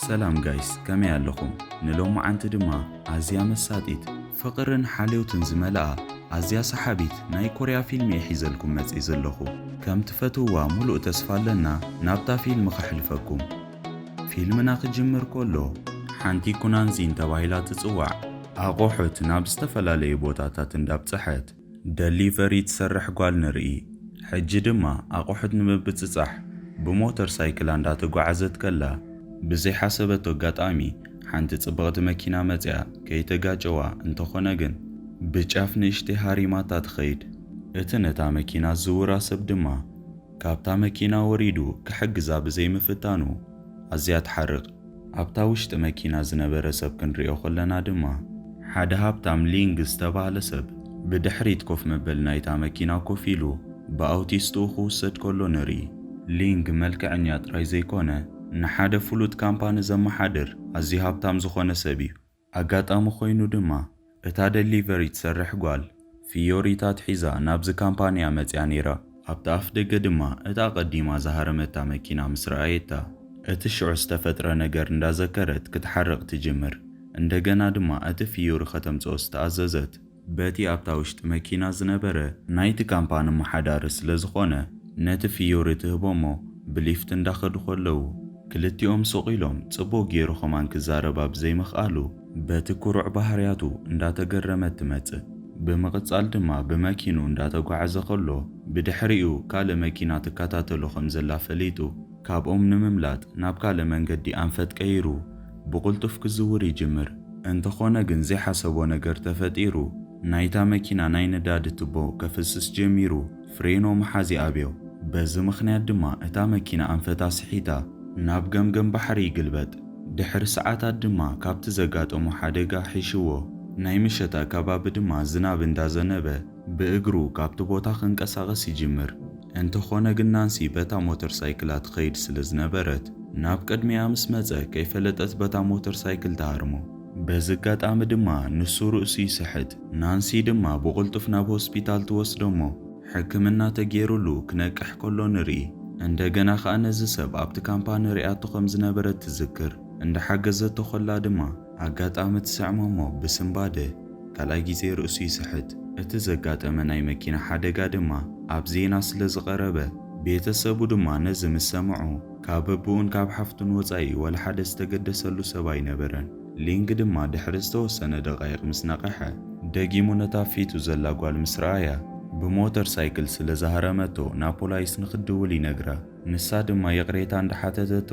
سلام جايس كمي ኣለኹም ንሎም ዓንቲ ድማ ኣዝያ መሳጢት ፍቕርን ሓልዮትን ዝመልኣ ኣዝያ ሰሓቢት ናይ ኮርያ ፊልም ሒዘልኩም መጽኢ ዘለኹ ከም ትፈትውዋ ሙሉእ ተስፋ ኣለና ናብታ ፊልም ክሕልፈኩም ፊልምና ክጅምር ከሎ ሓንቲ ኩናንዚን ተባሂላ ትጽዋዕ ኣቑሑት ናብ ዝተፈላለዩ ቦታታት እንዳብጽሐት ደሊቨሪ ትሰርሕ ጓል ንርኢ ሕጂ ድማ ኣቑሑት ንምብጽጻሕ ብሞተር ሳይክል እንዳተጓዓዘት ከላ ብዘይ ሓሰበቶ ኣጋጣሚ ሓንቲ ጽብቕቲ መኪና መጽያ ከይተጋጨዋ እንተኾነ ግን ብጫፍ ንእሽተይ ሃሪማታ ትኸይድ እቲ ነታ መኪና ዝውራ ሰብ ድማ ካብታ መኪና ወሪዱ ክሕግዛ ብዘይ ምፍታኑ ኣዝያ ትሓርቕ ኣብታ ውሽጢ መኪና ዝነበረ ሰብ ክንሪኦ ከለና ድማ ሓደ ሃብታም ሊንግ ዝተባህለ ሰብ ብድሕሪት ኮፍ መበል ናይታ መኪና ኮፍ ኢሉ ብኣውቲስቱ ክውሰድ ከሎ ንርኢ ሊንግ መልክዐኛ ጥራይ ዘይኮነ ንሓደ ፍሉጥ ካምፓኒ ዘመሓድር ኣዝዩ ሃብታም ዝኾነ ሰብ እዩ ኣጋጣሚ ኮይኑ ድማ እታ ደሊቨሪ ትሰርሕ ጓል ፊዮሪታት ሒዛ ናብዚ ካምፓንያ መጽያ ነይራ ኣብቲ ኣፍ ደገ ድማ እታ ቀዲማ ዝሃረመታ መኪና ምስ ረኣየታ እቲ ሽዑ ዝተፈጥረ ነገር እንዳዘከረት ክትሓርቕ ትጅምር እንደገና ድማ እቲ ፊዮሪ ከተምጽኦ ዝተኣዘዘት በቲ ኣብታ ውሽጢ መኪና ዝነበረ ናይቲ ካምፓኒ መሓዳሪ ስለ ዝኾነ ነቲ ፊዮሪ ትህቦሞ ብሊፍት እንዳኸዱ ከለዉ ክልቲኦም ሱቕ ኢሎም ጽቡቕ ገይሩ ኸማን ክዛረባ ብዘይምኽኣሉ በቲ ኩሩዕ ባህርያቱ እንዳተገረመት ትመጽእ ብምቕጻል ድማ ብመኪኑ እንዳተጓዓዘ ከሎ ብድሕሪኡ ካልእ መኪና ትከታተሎ ከም ዘላ ፈሊጡ ካብኦም ንምምላጥ ናብ ካልእ መንገዲ ኣንፈት ቀይሩ ብቕልጡፍ ክዝውር ይጅምር እንተኾነ ግን ዘይሓሰቦ ነገር ተፈጢሩ ናይታ መኪና ናይ ነዳዲ ቱቦ ከፍስስ ጀሚሩ ፍሬኖ መሓዚ ኣብዮ በዚ ምኽንያት ድማ እታ መኪና ኣንፈታ ስሒታ ናብ ገምገም ባሕሪ ይግልበጥ ድሕሪ ሰዓታት ድማ ካብቲ ዘጋጠሞ ሓደጋ ሒሽዎ ናይ ምሸት ከባቢ ድማ ዝናብ እንዳዘነበ ብእግሩ ካብቲ ቦታ ክንቀሳቐስ ይጅምር እንተኾነ ግን ናንሲ በታ ሞተር ሳይክላ ትኸይድ ስለ ዝነበረት ናብ ቅድሚያ ምስ መጸ ከይፈለጠት በታ ሞተር ሳይክል ተሃርሞ በዚ ኣጋጣሚ ድማ ንሱ ርእሱ ይስሕት ናንሲ ድማ ብቕልጡፍ ናብ ሆስፒታል ትወስዶሞ ሕክምና ተገይሩሉ ክነቅሕ ከሎ ንርኢ እንደገና ኸኣ ነዚ ሰብ ኣብቲ ካምፓኒ ሪኣቶ ከም ዝነበረት ትዝክር እንዳሓገዘቶ ኸላ ድማ ኣጋጣሚ ትስዕሞሞ ብስምባደ ካልኣይ ግዜ ርእሱ ይስሕት እቲ ዘጋጠመ ናይ መኪና ሓደጋ ድማ ኣብ ዜና ስለ ዝቐረበ ቤተሰቡ ድማ ነዚ ምስ ሰምዑ ካብ ኣቡኡን ካብ ሓፍቱን ወጻኢ ወላ ሓደ ዝተገደሰሉ ሰብ ኣይነበረን ሊንግ ድማ ድሕሪ ዝተወሰነ ደቓይቕ ምስ ነቐሐ ደጊሙ ነታ ፊቱ ዘላ ጓል ምስ ረኣያ ብሞተር ሳይክል ስለ ዝሃረመቶ ናብ ፖሊስ ንኽድውል ይነግራ ንሳ ድማ የቕሬታ እንዳሓተተቶ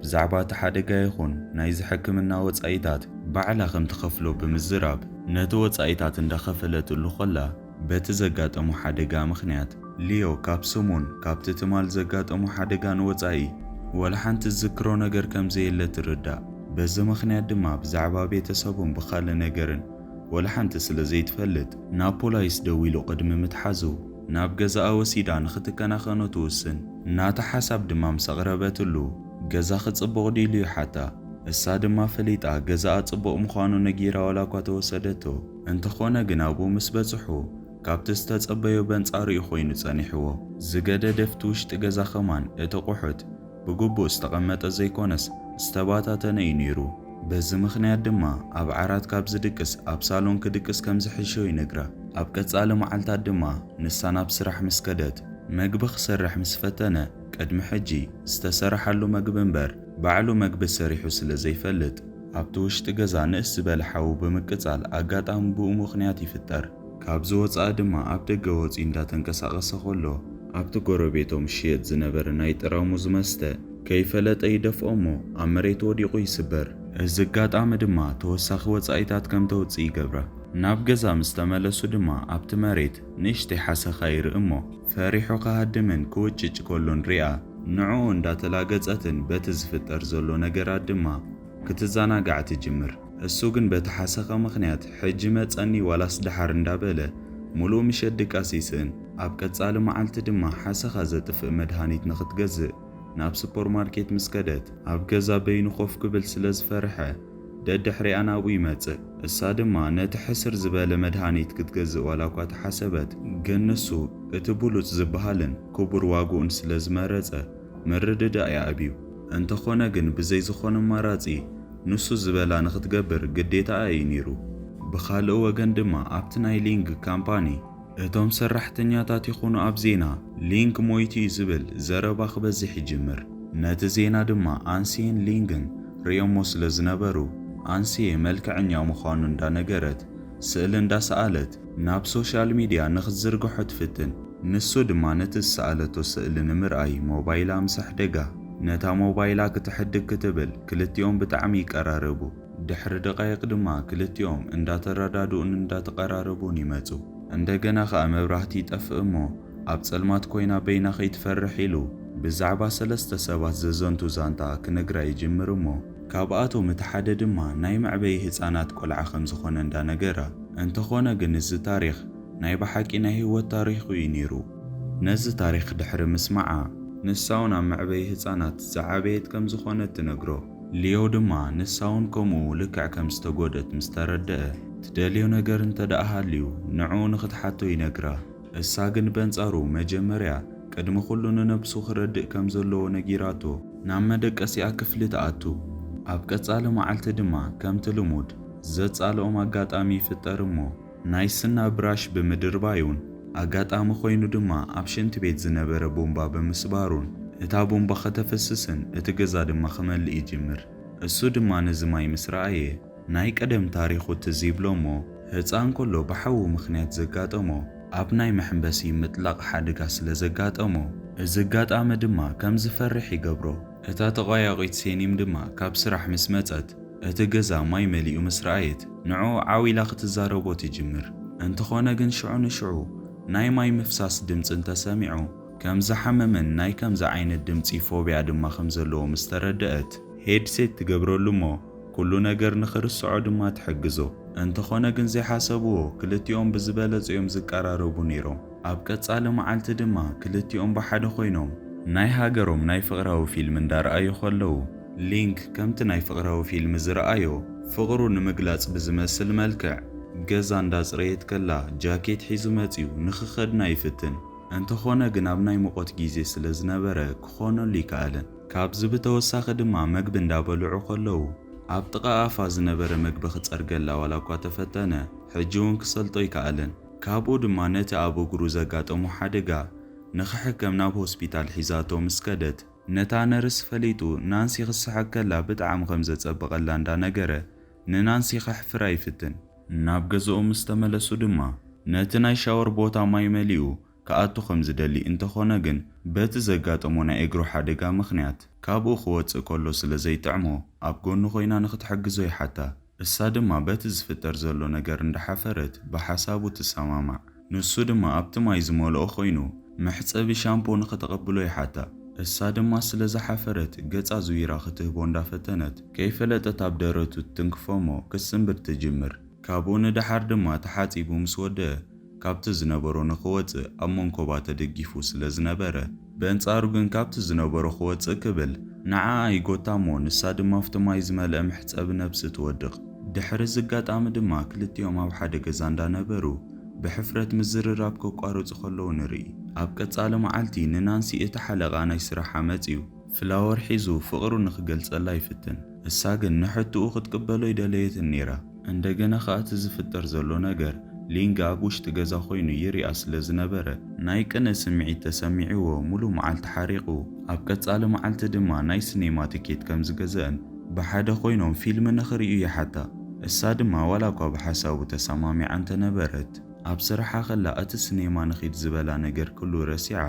ብዛዕባ እቲ ሓደጋ ይኹን ናይዚ ሕክምና ወጻኢታት ባዕላ ከም ትኸፍሎ ብምዝራብ ነቲ ወጻኢታት እንዳኸፈለትሉ ኸላ በቲ ዘጋጠሙ ሓደጋ ምኽንያት ሊዮ ካብ ስሙን ካብቲ ትማል ዘጋጠሙ ሓደጋ ንወጻኢ ወላ ሓንቲ ዝዝክሮ ነገር ከም ዘየለ ትርዳእ በዚ ምኽንያት ድማ ብዛዕባ ቤተሰቡን ብኻልእ ነገርን ወላ ሓንቲ ስለ ዘይትፈልጥ ናብ ፖሊስ ደው ኢሉ ቅድሚ ምትሓዙ ናብ ገዛኣ ወሲዳ ንኽትከናኸኖ ትውስን ናታ ሓሳብ ድማ ምስ ኣቕረበትሉ ገዛ ክጽቡቕ ዲሉ ይሓታ እሳ ድማ ፈሊጣ ገዛኣ ጽቡቕ ምዃኑ ነጊራ ወላ እኳ ተወሰደቶ እንተኾነ ግን ኣብኡ ምስ በጽሑ ካብቲ ዝተጸበዮ በንጻሪኡ ኮይኑ ጸኒሕዎ ዝገደደፍቲ ውሽጢ ገዛ ኸማን እቲ ቑሑት ብግቡእ ዝተቐመጠ ዘይኮነስ ዝተባታተነ እዩ ነይሩ በዚ ምኽንያት ድማ ኣብ ዓራት ካብ ዝድቅስ ኣብ ሳሎን ክድቅስ ከም ዝሕሾ ይነግራ ኣብ ቀጻሊ መዓልታት ድማ ንሳ ናብ ስራሕ ምስ ከደት መግቢ ክሰርሕ ምስ ፈተነ ቅድሚ ሕጂ ዝተሰርሓሉ መግቢ እምበር ባዕሉ መግቢ ሰሪሑ ስለ ዘይፈልጥ ኣብቲ ውሽጢ ገዛ ንእስ ዝበለ ሓዊ ብምቅጻል ኣጋጣሚ ብኡ ምኽንያት ይፍጠር ካብዚ ወጻኢ ድማ ኣብ ደገ ወፂኡ እንዳተንቀሳቐሰ ከሎ ኣብቲ ጎረቤቶም ሽየጥ ዝነበረ ናይ ጥራሙዝ መስተ ከይፈለጠ ይደፍኦሞ ኣብ መሬት ወዲቑ ይስበር እዚ ኣጋጣሚ ድማ ተወሳኺ ወጻኢታት ከም ተውፅእ ይገብራ ናብ ገዛ ምስ ተመለሱ ድማ ኣብቲ መሬት ንእሽተይ ሓሰኻ ይርኢ እሞ ፈሪሑ ከሃድምን ክውጭጭ ከሎ ንሪኣ ንዕኡ እንዳተላገጸትን በቲ ዝፍጠር ዘሎ ነገራት ድማ ክትዘናጋዕ ትጅምር እሱ ግን በቲ ሓሰኻ ምኽንያት ሕጂ መጸኒ ዋላስ ድሓር እንዳበለ ሙሉእ ምሸት ድቃስ ይስእን ኣብ ቀጻሊ መዓልቲ ድማ ሓሰኻ ዘጥፍእ መድሃኒት ንኽትገዝእ ናብ ሱፐርማርኬት ምስ ከደት ኣብ ገዛ በይኑ ኮፍ ክብል ስለ ዝፈርሐ ደድሕሪኣ ናብኡ ይመጽእ እሳ ድማ ነቲ ሕስር ዝበለ መድሃኒት ክትገዝእ ዋላ እኳ ተሓሰበት ግን ንሱ እቲ ብሉጽ ዝበሃልን ክቡር ዋግኡን ስለ ዝመረጸ ምርድዳእ ይኣብዩ እንተኾነ ግን ብዘይ ዝኾነ ኣማራጺ ንሱ ዝበላ ንኽትገብር ግዴታ እዩ ነይሩ። ብኻልእ ወገን ድማ ኣብቲ ናይ ሊንግ ካምፓኒ እቶም ሰራሕተኛታት ይኹኑ ኣብ ዜና ሊንግ ሞይቱ እዩ ዝብል ዘረባ ክበዝሕ ይጅምር። ነቲ ዜና ድማ ኣንሲየን ሊንግን ሪኦሞ ስለ ዝነበሩ ኣንሲየ መልክዐኛ ምዃኑ እንዳነገረት ስእሊ እንዳሰኣለት ናብ ሶሻል ሚድያ ንኽትዝርግሖ ትፍትን። ንሱ ድማ ነቲ ዝሰኣለቶ ስእሊ ንምርኣይ ሞባይላ ምሳሕ ደጋ ነታ ሞባይላ ክትሕድግ ክትብል ክልቲኦም ብጣዕሚ ይቀራረቡ። ድሕሪ ደቃይቕ ድማ ክልቲኦም እንዳተረዳድኡን እንዳተቀራረቡን ይመጹ። እንደገና ኸኣ መብራህቲ ይጠፍእ እሞ ኣብ ጸልማት ኮይና በይና ከይትፈርሕ ኢሉ ብዛዕባ 3 ሰባት ዘዘንቱ ዛንታ ክነግራ ይጅምር እሞ ካብኣቶም እቲ ሓደ ድማ ናይ መዕበይ ህፃናት ቆልዓ ከም ዝኾነ እንዳነገራ እንተኾነ ግን እዚ ታሪኽ ናይ ብሓቂ ናይ ህይወት ታሪኽ እዩ ነይሩ። ነዚ ታሪኽ ድሕሪ ምስማዓ ንሳውን ኣብ መዕበይ ህፃናት ዝዓበየት ከም ዝኾነት ትነግሮ። ሊዮ ድማ ንሳውን ከምኡ ልክዕ ከም ዝተጎደት ምስ ተረድአ ትደልዮ ነገር እንተደኣ ሃልዩ ንዕኡ ንኽትሓቶ ይነግራ። እሳ ግን በንጻሩ መጀመርያ ቅድሚ ኩሉ ንነብሱ ክረድእ ከም ዘለዎ ነጊራቶ ናብ መደቀሲኣ ክፍሊ ተኣቱ። ኣብ ቀጻሊ መዓልቲ ድማ ከምቲ ልሙድ ዘጻልኦም ኣጋጣሚ ይፍጠር እሞ ናይ ስና ብራሽ ብምድርባዩን ኣጋጣሚ ኮይኑ ድማ ኣብ ሽንቲ ቤት ዝነበረ ቦምባ ብምስባሩን እታ ቦምባ ከተፈስስን እቲ ገዛ ድማ ክመልእ ይጅምር። እሱ ድማ ነዚ ማይ ምስ ረኣየ ናይ ቀደም ታሪኹ ትዝ ይብሎ እሞ ህፃን ኮሎ ብሓዊ ምኽንያት ዘጋጠሞ ኣብ ናይ መሕንበሲ ምጥላቕ ሓደጋ ስለ ዘጋጠሞ እዚ ኣጋጣሚ ድማ ከም ዝፈርሕ ይገብሮ። እታ ተቐያቒት ሴኒም ድማ ካብ ስራሕ ምስ መጸት እቲ ገዛ ማይ መሊኡ ምስ ረኣየት ንዕኡ ዓዊላ ክትዛረቦ ትጅምር። እንተኾነ ግን ሽዑ ንሽዑ ናይ ማይ ምፍሳስ ድምፂ እንተሰሚዑ ከም ዝሓመመን ናይ ከምዚ ዓይነት ድምፂ ፎብያ ድማ ከም ዘለዎ ምስ ተረድአት ሄድሴት ትገብረሉ እሞ ኩሉ ነገር ንኽርስዖ ድማ ትሕግዞ። እንተኾነ ግን ዘይሓሰብዎ ክልቲኦም ብዝበለጽ እዮም ዝቀራረቡ ነይሮም። ኣብ ቀጻሊ መዓልቲ ድማ ክልቲኦም ብሓደ ኮይኖም ናይ ሃገሮም ናይ ፍቕራዊ ፊልም እንዳረኣዩ ከለዉ ሊንክ ከምቲ ናይ ፍቕራዊ ፊልም ዝረኣዮ ፍቕሩ ንምግላጽ ብዝመስል መልክዕ ገዛ እንዳጽረየት ከላ ጃኬት ሒዙ መጺኡ ንኽኸድና ይፍትን። እንተኾነ ግን ኣብ ናይ ሙቐት ጊዜ ስለ ዝነበረ ክኾነሉ ይከኣለን። ካብዚ ብተወሳኺ ድማ መግቢ እንዳበልዑ ከለዉ ኣብ ጥቓ ኣፋ ዝነበረ መግቢ ክጸርገላ ዋላ እኳ ተፈተነ ሕጂ እውን ክሰልጦ ይከኣለን። ካብኡ ድማ ነቲ ኣብ እግሩ ዘጋጠሙ ሓደጋ ንኽሕከም ናብ ሆስፒታል ሒዛቶ ምስ ከደት ነታ ነርስ ፈሊጡ ናንሲ ክስሓቅ ከላ ብጣዕሚ ከም ዘጸበቐላ እንዳነገረ ንናንሲ ከሕፍራ ይፍትን። ናብ ገዝኦም ምስ ተመለሱ ድማ ነቲ ናይ ሻወር ቦታ ማይ መሊኡ ከኣቱ ከም ዝደሊ እንተኾነ ግን በቲ ዘጋጠሞ ናይ እግሩ ሓደጋ ምኽንያት ካብኡ ክወፅእ ከሎ ስለ ዘይጥዕሞ ኣብ ጎኑ ኮይና ንኽትሕግዞ ይሓታ። እሳ ድማ በቲ ዝፍጠር ዘሎ ነገር እንዳሓፈረት ብሓሳቡ ትሰማማዕ። ንሱ ድማ ኣብቲ ማይ ዝመልኦ ኮይኑ መሕፀቢ ሻምፖ ንኽተቐብሎ ይሓታ። እሳ ድማ ስለ ዝሓፈረት ገጻ ዙይራ ክትህቦ እንዳፈተነት ከይፈለጠት ኣብ ደረቱ ትንክፎሞ ክስንብር ትጅምር። ካብኡ ንድሓር ድማ ተሓፂቡ ምስ ወደአ ካብቲ ዝነበሮ ንኽወፅእ ኣብ መንኮባ ተደጊፉ ስለ ዝነበረ በእንጻሩ ግን ካብቲ ዝነበሮ ክወፅእ ክብል ንዓኣ ይጎታ እሞ ንሳ ድማ ኣብቲ ማይ ዝመልአ ምሕፀቢ ነብሲ ትወድቕ። ድሕሪ ዝጋጣሚ ድማ ክልቲኦም ኣብ ሓደ ገዛ እንዳነበሩ ብሕፍረት ምዝርራብ ከቋርፁ ከለዉ ንርኢ። ኣብ ቀጻሊ መዓልቲ ንናንሲ እቲ ሓለቓ ናይ ስራሓ መጺኡ ፍላወር ሒዙ ፍቕሩ ንኽገልጸላ ይፍትን። እሳ ግን ንሕትኡ ክትቅበሎ ይደለየትን ነይራ። እንደገና ኸኣ እቲ ዝፍጠር ዘሎ ነገር ሊንግ ኣብ ውሽጢ ገዛ ኮይኑ ይሪኣ ስለ ዝነበረ ናይ ቅነ ስምዒት ተሰሚዕዎ ሙሉእ መዓልቲ ሓሪቑ። ኣብ ቀጻሊ መዓልቲ ድማ ናይ ሲኔማ ቲኬት ከም ዝገዝአን ብሓደ ኮይኖም ፊልሚ ንኽርእዩ ይሓታ። እሳ ድማ ዋላ እኳ ብሓሳቡ ተሰማሚዓ እንተነበረት ኣብ ስራሓ ኸላ እቲ ሲኔማ ንኺድ ዝበላ ነገር ኩሉ ረሲዓ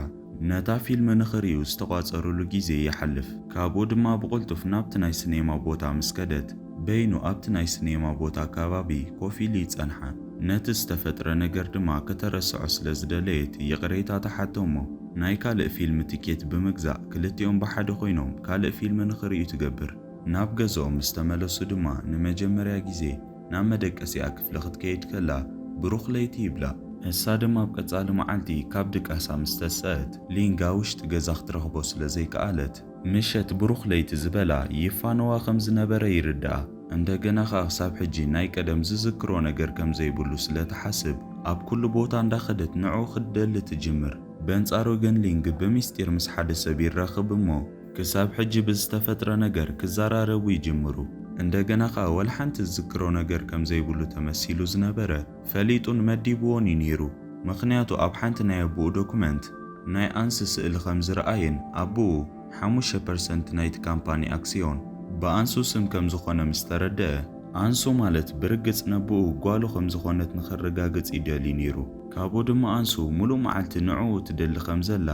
ነታ ፊልሚ ንኽርእዩ ዝተቋጸሩሉ ጊዜ ይሓልፍ። ካብኡ ድማ ብቕልጡፍ ናብቲ ናይ ሲኔማ ቦታ ምስ ከደት በይኑ ኣብቲ ናይ ሲኔማ ቦታ ከባቢ ኮፍ ኢሉ ይጸንሓ። ነቲ ዝተፈጥረ ነገር ድማ ከተረስዖ ስለ ዝደለየት ይቕሬታ ተሓቶ እሞ ናይ ካልእ ፊልሚ ቲኬት ብምግዛእ ክልቲኦም ብሓደ ኮይኖም ካልእ ፊልሚ ንኽርእዩ ትገብር። ናብ ገዝኦም ምስ ተመለሱ ድማ ንመጀመርያ ጊዜ ናብ መደቀሲኣ ክፍሊ ክትከይድ ከላ ብሩኽ ለይቲ ይብላ። እሳ ድማ ኣብ ቀጻሊ መዓልቲ ካብ ድቃሳ ምስ ተስአት ሊንጋ ውሽጢ ገዛ ክትረኽቦ ስለ ዘይከኣለት ምሸት ብሩኽ ለይቲ ዝበላ ይፋነዋ ከም ዝነበረ ይርድኣ። እንደገና ኸኣ ክሳብ ሕጂ ናይ ቀደም ዝዝክሮ ነገር ከም ዘይብሉ ስለ ተሓስብ ኣብ ኩሉ ቦታ እንዳኸደት ንዕኡ ክትደሊ ትጅምር። በንጻሩ ግን ሊንግ ብምስጢር ምስ ሓደ ሰብ ይራኸብ እሞ ክሳብ ሕጂ ብዝተፈጥረ ነገር ክዘራረቡ ይጅምሩ። እንደገና ኸ ወልሓንቲ ዝዝክሮ ነገር ከም ዘይብሉ ተመሲሉ ዝነበረ ፈሊጡን መዲብዎን እዩ ነይሩ። ምኽንያቱ ኣብ ሓንቲ ናይ ኣቦኡ ዶኩመንት ናይ ኣንሲ ስእሊ ከም ዝረኣየን ኣቦኡ 5% ናይቲ ካምፓኒ ኣክስዮን ብኣንሱ ስም ከም ዝኾነ ምስ ተረድአ ኣንሱ ማለት ብርግጽ ነብኡ ጓሉ ከም ዝኾነት ንኽረጋግጽ ይደሊ ነይሩ። ካብኡ ድማ ኣንሱ ሙሉእ መዓልቲ ንዕኡ ትደሊ ከም ዘላ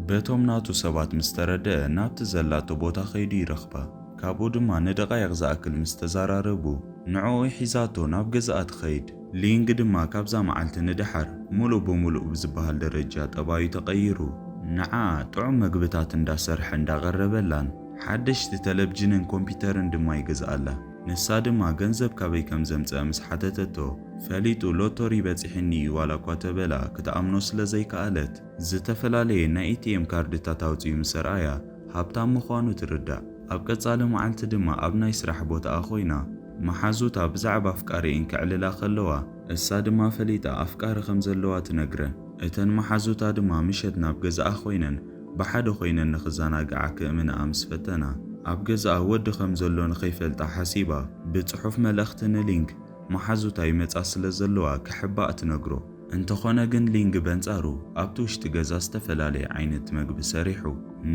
በቶም ናቱ ሰባት ምስ ተረድአ ናብቲ ዘላቶ ቦታ ኸይዱ ይረኽባ። ካብኡ ድማ ንደቓይቕ ዝኣክል ምስ ተዘራረቡ ንዕኡ ሒዛቶ ናብ ገዛኣ ትኸይድ። ሊንግ ድማ ካብዛ መዓልቲ ንድሓር ሙሉእ ብምሉእ ብዝበሃል ደረጃ ጠባዩ ተቐይሩ ንዓ ጥዑም ምግብታት እንዳሰርሐ እንዳቐረበላን ሓደሽቲ ተለብጅንን ኮምፒተርን ድማ ይገዝኣላ። ንሳ ድማ ገንዘብ ካበይ ከም ዘምጽአ ምስ ሓተተቶ ፈሊጡ ሎቶሪ በፂሕኒ እዩ ዋላ እኳ ተበላ ክትኣምኖ ስለ ዘይከኣለት ዝተፈላለየ ናይ ኤቲኤም ካርድታት ኣውፅኡ ምስ ረኣያ ሃብታም ምዃኑ ትርዳእ። ኣብ ቀጻሊ መዓልቲ ድማ ኣብ ናይ ስራሕ ቦታኣ ኾይና መሓዙታ ብዛዕባ ኣፍቃሪአን ክዕልላ ኸለዋ እሳ ድማ ፈሊጣ ኣፍቃሪ ከም ዘለዋ ትነግረን። እተን መሓዙታ ድማ ምሸት ናብ ገዛኣ ኾይነን ብሓደ ኾይነን ንኽዘናግዓ ክእምንኣ ምስ ፈተና ኣብ ገዛኣ ወዲ ከም ዘሎ ንኸይፈልጣ ሓሲባ ብጽሑፍ መልእኽቲ ንሊንግ መሓዙታ ይመጻ ስለ ዘለዋ ክሕባእ ትነግሮ። እንተኾነ ግን ሊንግ በንጻሩ ኣብቲ ውሽጢ ገዛ ዝተፈላለየ ዓይነት መግቢ ሰሪሑ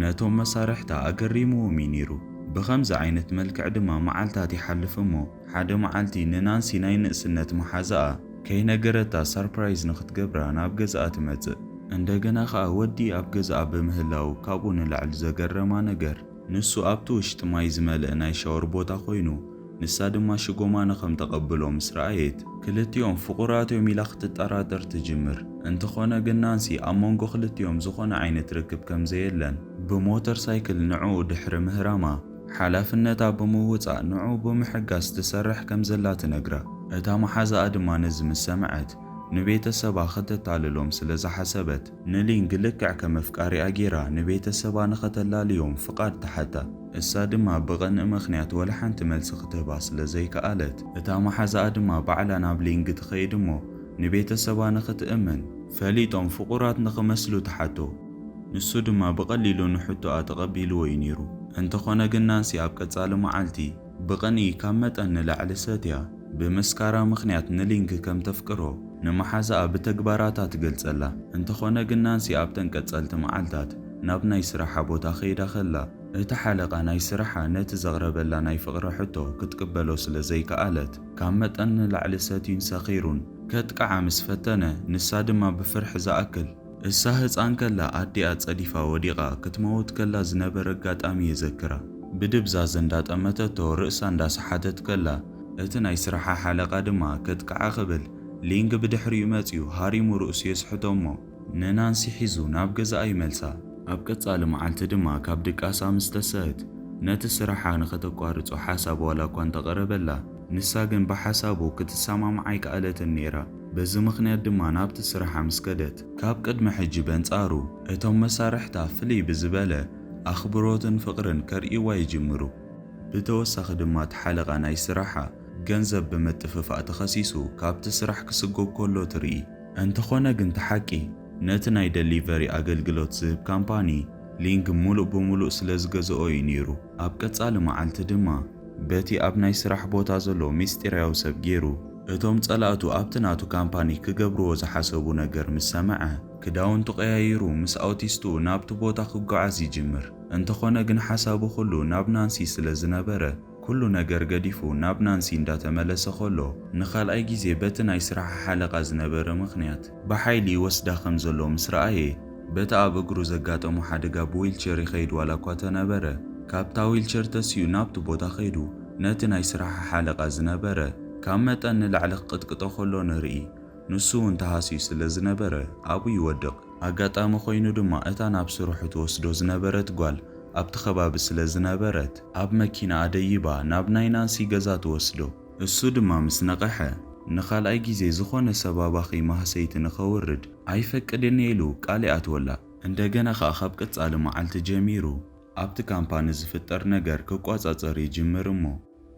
ነቶም መሳርሕታ ኣገሪምዎም እዩ ነይሩ። ብኸምዚ ዓይነት መልክዕ ድማ መዓልታት ይሓልፍ እሞ ሓደ መዓልቲ ንናንሲ ናይ ንእስነት መሓዛኣ ከይነገረታ ሰርፕራይዝ ንኽትገብራ ናብ ገዛኣ ትመጽእ። እንደገና ኸኣ ወዲ ኣብ ገዛኣ ብምህላው ካብኡ ንላዕሊ ዘገረማ ነገር ንሱ ኣብቲ ውሽጢ ማይ ዝመልአ ናይ ሻወር ቦታ ኾይኑ ንሳ ድማ ሽጎማነ ከም ተቐብሎ ምስ ረኣየት ክልቲኦም ፍቑራትዮም ኢላ ክትጠራጠር ትጅምር። እንተኾነ ግን ናንሲ ኣብ መንጎ ክልቲኦም ዝኾነ ዓይነት ርክብ ከም ዘየለን ብሞተር ሳይክል ንዕኡ ድሕሪ ምህራማ ሓላፍነታ ብምውፃእ ንዕኡ ብምሕጋዝ ትሰርሕ ከም ዘላ ትነግራ። እታ መሓዛኣ ድማ ነዚ ምስ ሰምዐት ንቤተሰባ ኽተታልሎም ስለ ዝሓሰበት ንሊንግ ልክዕ ከም ኣፍቃሪኣ ጌራ ንቤተሰባ ንኸተላልዮም ፍቓድ ተሓታ። እሳ ድማ ብቐንኢ ምኽንያት ወላ ሓንቲ መልሲ ክትህባ ስለ ዘይከኣለት እታ መሓዛኣ ድማ ባዕላ ናብ ሊንግ ትኸይድ እሞ ንቤተሰባ ንኽትእምን ፈሊጦም ፍቑራት ንኽመስሉ ተሓቶ። ንሱ ድማ ብቐሊሉ ንሕቶኣ ተቐቢልዎ እዩ ነይሩ። እንተኾነ ግን ናንሲ ኣብ ቀጻሊ መዓልቲ ብቐንኢ ካብ መጠን ንላዕሊ ሰትያ ብምስካራ ምኽንያት ንሊንግ ከም ተፍቅሮ ንመሓዛኣ ብተግባራታ ትገልጸላ። እንተኾነ ግን ናንሲ ኣብተን ቀጸልቲ መዓልታት ናብ ናይ ስራሓ ቦታ ኸይዳ ኸላ እቲ ሓለቓ ናይ ስራሓ ነቲ ዘቕረበላ ናይ ፍቕሪ ሕቶ ክትቅበሎ ስለ ዘይከኣለት ካብ መጠን ንላዕሊ ሰትዩን ሰኺሩን ከጥቃዓ ምስ ፈተነ ንሳ ድማ ብፍርሒ ዝኣክል እሳ ህፃን ከላ ኣዲኣ ጸዲፋ ወዲቓ ክትመውት ከላ ዝነበረ ኣጋጣሚ የዘክራ። ብድብዛዝ እንዳጠመተቶ ርእሳ እንዳሰሓተት ከላ እቲ ናይ ስራሓ ሓለቓ ድማ ከጥቃዓ ኽብል ሊንግ ብድሕሪኡ መጺኡ ሃሪሙ ርእሱ የስሕቶ እሞ ንናንሲ ሒዙ ናብ ገዛኣ ይመልሳ። ኣብ ቀጻሊ መዓልቲ ድማ ካብ ድቃሳ ምስ ተስህት ነቲ ስራሓ ንኸተቋርጾ ሓሳብ ዋላ እኳ እንተቐረበላ ንሳ ግን ብሓሳቡ ክትሰማምዓ ኣይከኣለትን ነይራ። በዚ ምኽንያት ድማ ናብቲ ስራሓ ምስ ከደት ካብ ቅድሚ ሕጂ በንጻሩ እቶም መሳርሕታ ፍልይ ብዝበለ ኣኽብሮትን ፍቕርን ከርእይዋ ይጅምሩ። ብተወሳኺ ድማ እቲ ሓለቓ ናይ ስራሓ ገንዘብ ብምጥፍፋእ ተኸሲሱ ካብቲ ስራሕ ክስጎግ ከሎ ትርኢ። እንተኾነ ግን ተሓቂ ነቲ ናይ ደሊቨሪ ኣገልግሎት ዝህብ ካምፓኒ ሊንግ ሙሉእ ብምሉእ ስለ ዝገዝኦ እዩ ነይሩ። ኣብ ቀጻሊ መዓልቲ ድማ በቲ ኣብ ናይ ስራሕ ቦታ ዘሎ ሚስጢራዊ ሰብ ገይሩ እቶም ጸላእቱ ኣብቲ ናቱ ካምፓኒ ክገብርዎ ዝሓሰቡ ነገር ምስ ሰምዐ ክዳውንቱ ቀያይሩ ምስ ኣውቲስትኡ ናብቲ ቦታ ክጓዓዝ ይጅምር። እንተኾነ ግን ሓሳቡ ኩሉ ናብ ናንሲ ስለ ዝነበረ ኩሉ ነገር ገዲፉ ናብ ናንሲ እንዳተመለሰ ኸሎ ንኻልኣይ ግዜ በቲ ናይ ስራሕ ሓለቓ ዝነበረ ምኽንያት ብሓይሊ ወስዳ ከም ዘሎ ምስ ረኣየ በቲ ኣብ እግሩ ዘጋጠሙ ሓደጋ ብዊልቸር ይኸይድ ዋላ እኳ ተነበረ ካብታ ዊልቸር ተስዩ ናብቲ ቦታ ኸይዱ ነቲ ናይ ስራሕ ሓለቓ ዝነበረ ካብ መጠን ንላዕሊ ክቅጥቅጦ ኸሎ ንርኢ። ንሱ እውን ተሃስዩ ስለ ዝነበረ ኣብኡ ይወድቕ። ኣጋጣሚ ኾይኑ ድማ እታ ናብ ስርሑ ትወስዶ ዝነበረት ጓል ኣብቲ ኸባቢ ስለ ዝነበረት ኣብ መኪና ኣደይባ ናብ ናይ ናንሲ ገዛ ትወስዶ። እሱ ድማ ምስ ነቐሐ ንኻልኣይ ግዜ ዝኾነ ሰባባኺ ማህሰይቲ ንኸውርድ ኣይፈቅድን ኢሉ ቃል ይኣትወላ። እንደገና ኸኣ ካብ ቀጻሊ መዓልቲ ጀሚሩ ኣብቲ ካምፓኒ ዝፍጠር ነገር ክቋጻጸር ይጅምር እሞ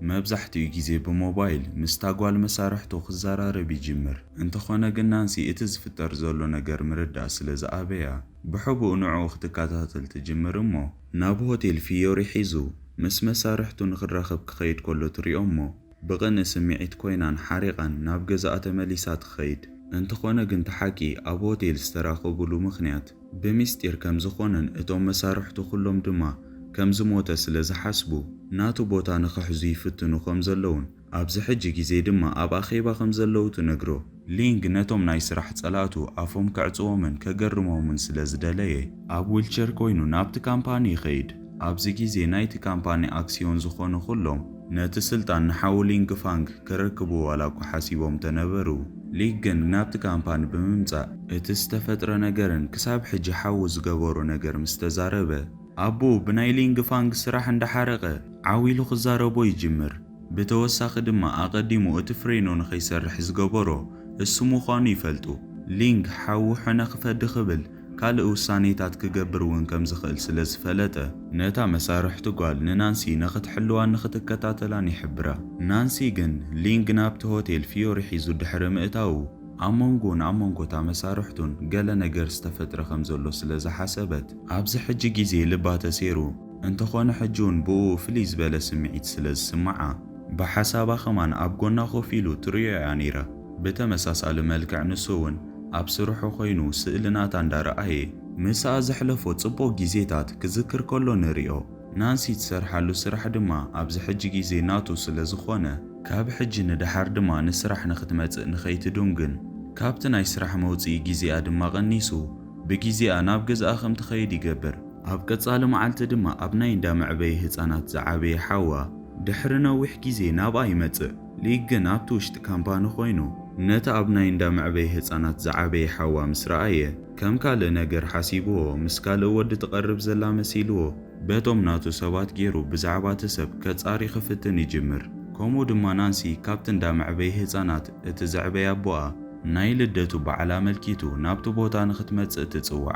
مبزحتو جيزي بموبايل مستاقوال مسارحتو خزارارب يجمر انتخونا قنانسي اتزفتر زولو نقر مردا سلز آبيا بحبو نوعو اختكاتاتل تجمر امو ناب هوتيل فيوري حيزو مس مسارحتو نخرخب كخيد كولو تري امو بغن سميعيت كوينان حارقا ناب قزاة مليسات خيد انتخونا قنت حاكي اب هوتيل استراخبولو مخنيات بمستير كم زخونن اتوم مسارحتو خلوم دما كم زموتا سلز حسبو ناتو بوتا نخحزو يفتنو خمزلون ابز حجي جيزي دما اب اخيبا خمزلو تنقرو لينك نتوم ناي سرح تسألاتو افهم كعصومن كقرمومن سلز داليه اب ويلشر كوينو نابت كامباني خيد ابز جيزي نايت كامباني اكسيون زخونو خلوم نات سلطان نحاول لينك فانك كركبو ولاكو حاسيبوم تنبرو ليجن نابت كامباني بممزا اتستفتر نقرن كساب حجي حوز قبورو نقر مستزاربه أبو بناي لينج فانج سراح عند حرقة عاويلو خزاربو يجمر بتوساخ دما أقدمو اتفرينو نخيسر حزقبرو السمو خاني فلتو لينج حاو حنق فد خبل كال وسانيتات كقبر وين كم زخل سلز فلته نتا مسارحتو قال نانسي نخت حلوان نخت كتاتلاني حبرا نانسي جن لينج نابت هوتيل فيوري حيزو دحرم اتاو عمونغو تا مسارحتون قال نقر استفتر خمزولو سلز حسبت عبز حجي جيزي لباتا سيرو انتخوان حجون بو فليز بلا سمعيت سلز سمعا بحسابا خمان ابقونا خوفيلو تريا يعنيرا بتمساس على ملكع نسوون ابسروحو خوينو سئلنات عند رأيه مسا زحلفو تصبو جيزيتات كذكر كولو نريو نانسي تسرحالو سرح دما عبز حجي جيزي ناتو سلز خونا كاب حجي ندحر دما نسرح نختمت نخيت دونغن كابتن اي سرح موصي جيزي ادما غنيسو بجيزي اناب جز اخم تخيد يقبر اب قصال معلت دما ابناي اندامع بيه هصانات زعابي حوا دحرنا وح جيزي ناب اي مص ليجن ابتوشت كامبانو خوينو نتا ابناي اندامع بيه هصانات زعابي حوا مسرايه كم كال نجر حسيبو مسكال ود تقرب زلا مسيلو بيتوم ناتو سبات جيرو بزعبات سب كصاري خفتن يجمر كومو دما نانسي كابتن دامع بيه هصانات اتزعبي ابوا ناي لدتو بعلا ملكيتو نابتو بوتا نختمت تتصوع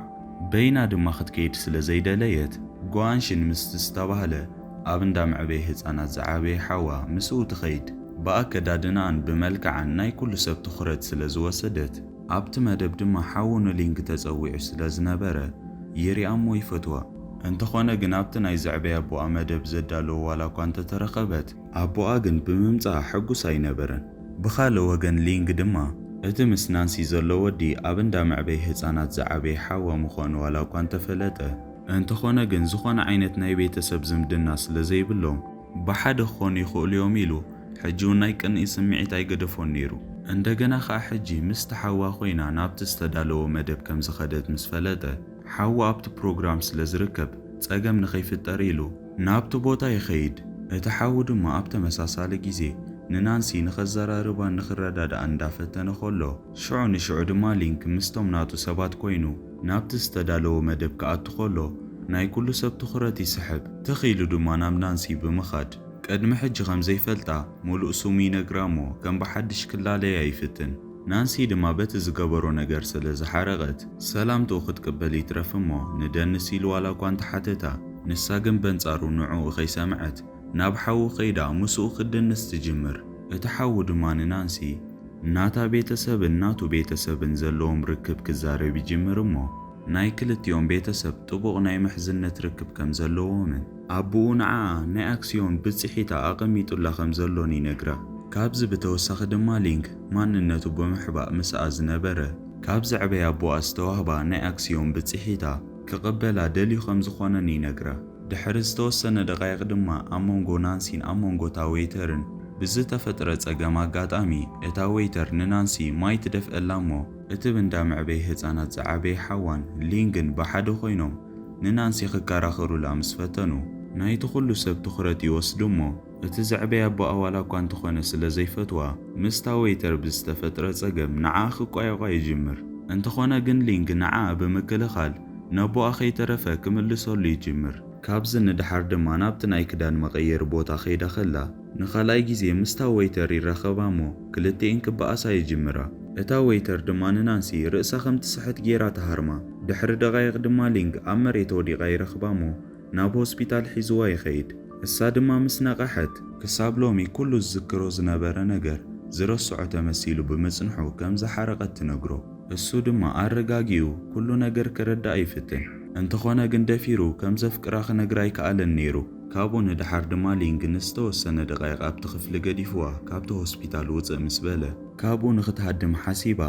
بينا دما ختكيد سلزي دليت قوانشن مستستبهله ابن دامع بيه هصانات زعابي حوا مسو تخيد باكدادنان بملكعن ناي كل سب تخرج سلز وسدت ابت مدب دما حاونو لينك تصويع سلز نبره يري امو يفتوا انتخونا جنابت ناي زعبي ابو مدب زدالو ولا كنت ترقبت ابو اجن بممصا حقوس اينبرن بخال وجن لينك دما اتمس نانسي زلو ودي ابن دامع بيه هصانات زعابي حوا مخون ولا كنت فلته انتخونا جن زخون عينت ناي بيتسب زمدنا سلزي بلوم بحد خون يخول يوميلو حجون ناي كن يسمعيت اي قدفون نيرو اندغنا خا حجي مستحوا خوينا نابت استدالو مدب كم زخدت مسفلته حوا ابت بروجرام سلزركب صقم نخيف الطريلو نابت بوتا يخيد اتحاود ما ابت مساسال جيزي ننانسي نخزراربا نخرداد اندافتن خلو شعو دما لينك مستوم ناتو سبات كوينو نابت استدالو مدب كأت خلو ناي كل سب تخرتي سحب تخيلو دما نام نانسي بمخاد قدم حج خمزي فلتا مولو سومي نقرامو كم بحدش كلالي يفتن نانسي دما بت زقبرو نقر سلز حرغت سلامتو خد قبلي ترفمو ندنسي الوالا كوانت حتتا نساقن بنصارو نوعو اخي سمعت نابحو خيدا مسو خدن نستجمر اتحاو دمان نانسي ناتا بيتسب ناتو بيتسب زلوم ركب كزاري بيجمر امو ناي كلتيوم بيتسب طبق ناي محزن تركب كم زلومن ابو نعا ناي اكسيون بصحيتا اقميطو لا خم زلوني نغرا كابز بتوسخ دما لينك ماننتو بمحبا مساز نبره كابز عبي ابو استوهبا ناي اكسيون بصحيتا كقبلا دلي خمز خونني نغرا دحرز توسن دقائق دما امونغو نانسين امونغو تاويترن بزتا فترة صقم اغاطامي اتا ويتر نانسي ماي تدفق لامو اتبن دامع بيه هصانات زعابي حوان لينغن بحد خوينوم نانسي خكاراخرو لامس فتنو نايت كل سب تخرتي وسدمو اتزعبي ابو اولا كان تخونه سلازي فتوا مستاويتر بزتا فترة صقم نعاخ قايقا يجمر انت خونا جن لينغ نعا بمكلخال نبو اخي ترفه كملسو لي يجمر كابز ندحر دما نابت ناي كدان مغير بوتا خيدا خلا نخلاي جيزي مستاويتر يرخبامو كلتين كباسا يجمرا اتا ويتر دما نانسي رأسا خمت سحت جيرا تهرما دحر دقايق دما لينغ امريتو دي غير خبامو ناب هوسبيتال حيزوا يخيد እሳ ድማ ምስ ነቐሐት ክሳብ ሎሚ ኩሉ ዝዝክሮ ዝነበረ ነገር ዝረስዖ ተመሲሉ ብምጽንሑ ከም ዝሓረቐት ትነግሮ። እሱ ድማ ኣረጋጊኡ ኩሉ ነገር ክረዳእ ኣይፍትን። እንተኾነ ግን ደፊሩ ከም ዘፍቅራ ክነግራ ኣይከኣለን ነይሩ። ካብኡ ንድሓር ድማ ሊንግ ንዝተወሰነ ደቓይቕ ኣብቲ ክፍሊ ገዲፍዋ ካብቲ ሆስፒታል ውፅእ ምስ በለ ካብኡ ንኽትሃድም ሓሲባ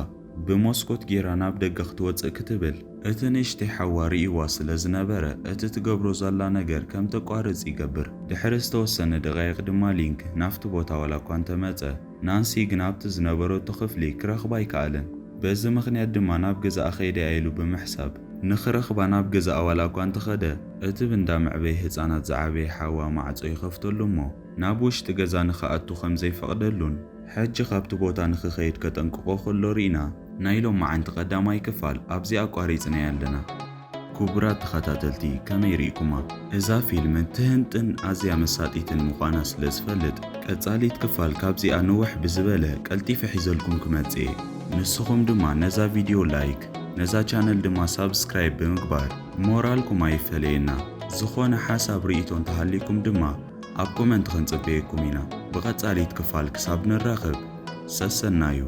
ብመስኮት ጌራ ናብ ደገ ክትወፅእ ክትብል እቲ ንእሽተይ ሓዋ ርእይዋ ስለ ዝነበረ እቲ ትገብሮ ዘላ ነገር ከም ተቋርጽ ይገብር። ድሕሪ ዝተወሰነ ደቓይቕ ድማ ሊንክ ናፍቲ ቦታ ዋላ እኳ እንተመፀ ናንሲ ግን ኣብቲ ዝነበረቱ ክፍሊ ክረኽባ ኣይከኣለን። በዚ ምኽንያት ድማ ናብ ገዛኣ ኸይደ ኢሉ ብምሕሳብ ንኽረኽባ ናብ ገዛኣ ዋላ እኳ እንተኸደ እቲ ብንዳ መዕበይ ህፃናት ዝዓበየ ሓዋ ማዕጾ ይኸፍተሉ እሞ ናብ ውሽጢ ገዛ ንኽኣቱ ከም ዘይፈቕደሉን ሕጂ ካብቲ ቦታ ንኽኸይድ ከጠንቅቆ ከሎ ርኢና ናይ ሎም መዓልቲ ቀዳማይ ክፋል ኣብዚ ኣቋሪፅና ኣለና። ክቡራት ተኸታተልቲ ከመይ ርኢኩማ? እዛ ፊልም ትህንጥን ኣዝያ መሳጢትን ምዃና ስለ ዝፈልጥ ቀጻሊት ክፋል ካብዚኣ ንውሕ ብዝበለ ቀልጢፈ ሒዘልኩም ክመጽእ እየ። ንስኹም ድማ ነዛ ቪድዮ ላይክ ነዛ ቻነል ድማ ሳብስክራይብ ብምግባር ሞራልኩም ኣይፈለየና። ዝኾነ ሓሳብ ርእይቶ እንተሃሊኩም ድማ ኣብ ኮመንት ክንጽበየኩም ኢና። ብቐጻሊት ክፋል ክሳብ ንራኸብ ሰሰናዩ።